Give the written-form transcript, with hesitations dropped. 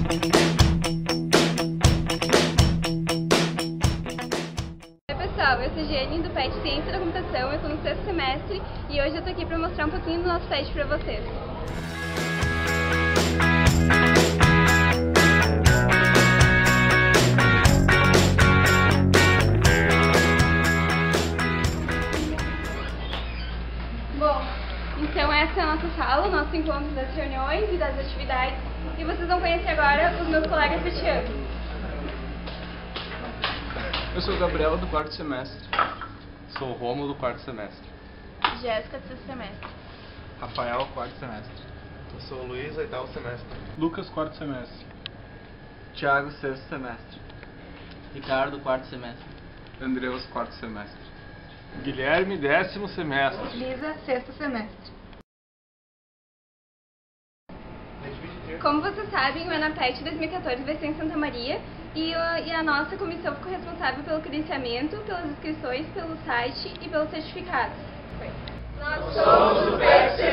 Oi pessoal, eu sou a Giane do PET Ciência da Computação, eu estou no 6º semestre e hoje eu estou aqui para mostrar um pouquinho do nosso PET para vocês. Bom, então essa é a nossa sala, o nosso encontro das reuniões e das atividades, e vocês vão conhecer agora os meus colegas deste ano. Eu sou o Gabriel, do 4º semestre. Sou o Rômulo, do 4º semestre. Jéssica, do 6º semestre. Rafael, 4º semestre. Eu sou o Luiz, 8º semestre. Lucas, 4º semestre. Thiago, 6º semestre. Ricardo, 4º semestre. Andreus, 4º semestre. Guilherme, 10º semestre. Lisa, 6º semestre. Como vocês sabem, o ENAPET 2014 vai ser em Santa Maria e a nossa comissão ficou responsável pelo credenciamento, pelas inscrições, pelo site e pelos certificados. Nós somos o PET